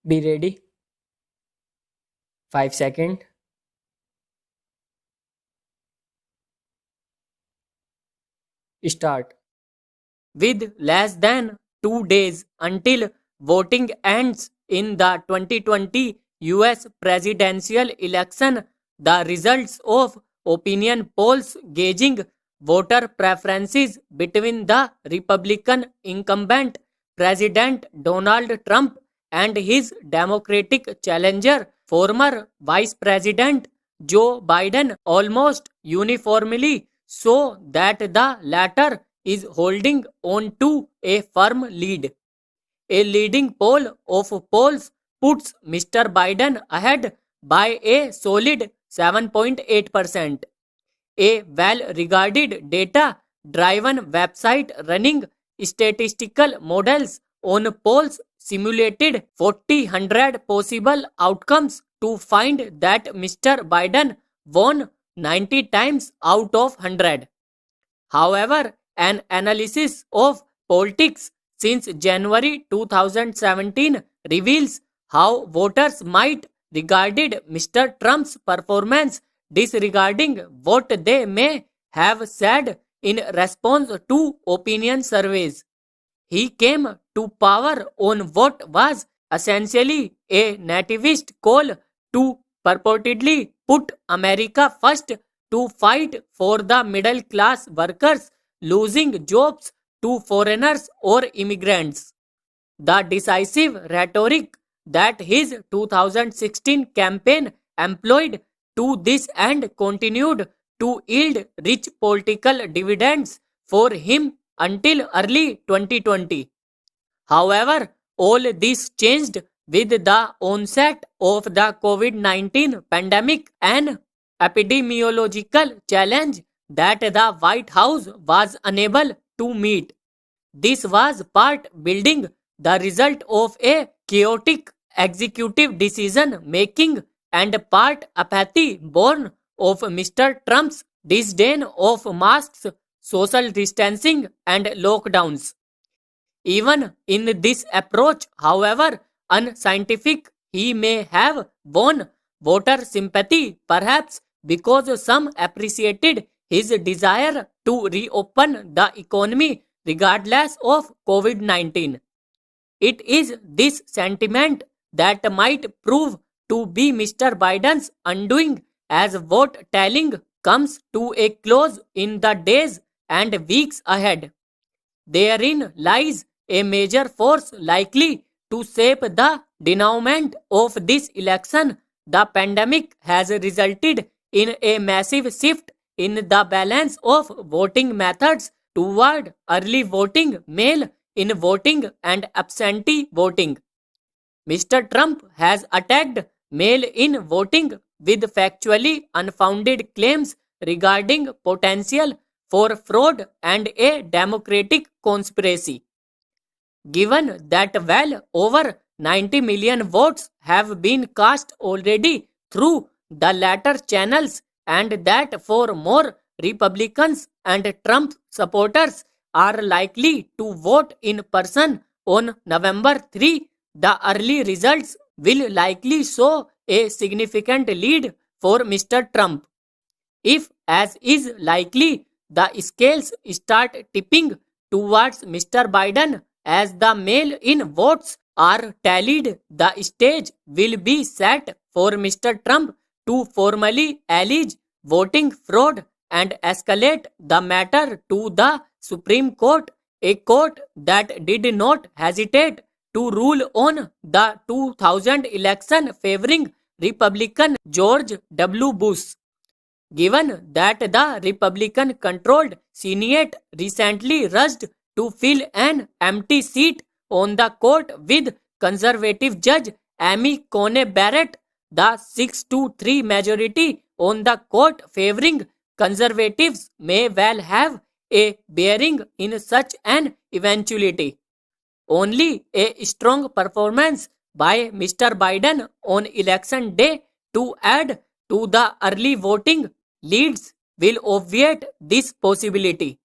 Be ready. 5 seconds. Start. With less than 2 days until voting ends in the 2020 US presidential election, the results of opinion polls gauging voter preferences between the Republican incumbent President Donald Trump and his Democratic challenger, former Vice President Joe Biden, almost uniformly show that the latter is holding on to a firm lead. A leading poll of polls puts Mr. Biden ahead by a solid 7.8%. A well regarded data driven website running statistical models on polls simulated 4,000 possible outcomes to find that Mr. Biden won 90 times out of 100. However, an analysis of politics since January 2017 reveals how voters might regarded Mr. Trump's performance disregarding what they may have said in response to opinion surveys. He came to power on what was essentially a nativist call to purportedly put America first to fight for the middle class workers losing jobs to foreigners or immigrants. The decisive rhetoric that his 2016 campaign employed to this end continued to yield rich political dividends for him until early 2020. However, all this changed with the onset of the COVID 19 pandemic, an epidemiological challenge that the White House was unable to meet. This was part building the result of a chaotic executive decision making and part apathy born of Mr. Trump's disdain of masks, social distancing, and lockdowns. Even in this approach, however unscientific, he may have won voter sympathy, perhaps because some appreciated his desire to reopen the economy regardless of COVID 19. It is this sentiment that might prove to be Mr. Biden's undoing as vote tallying comes to a close in the days and weeks ahead. Therein lies a major force likely to shape the denouement of this election. The pandemic has resulted in a massive shift in the balance of voting methods toward early voting, mail in voting, and absentee voting. Mr. Trump has attacked mail in voting with factually unfounded claims regarding potential for fraud and a democratic conspiracy. Given that well over 90 million votes have been cast already through the latter channels, and that for more Republicans and Trump supporters are likely to vote in person on November 3, the early results will likely show a significant lead for Mr. Trump. If, as is likely, the scales start tipping towards Mr. Biden as the mail in votes are tallied, the stage will be set for Mr. Trump to formally allege voting fraud and escalate the matter to the Supreme Court, a court that did not hesitate to rule on the 2000 election favoring Republican George W. Bush. Given that the Republican controlled Senate recently rushed to fill an empty seat on the court with conservative judge Amy Coney Barrett, the 6-3 majority on the court favoring conservatives may well have a bearing in such an eventuality. Only a strong performance by Mr. Biden on election day to add to the early voting leads will obviate this possibility.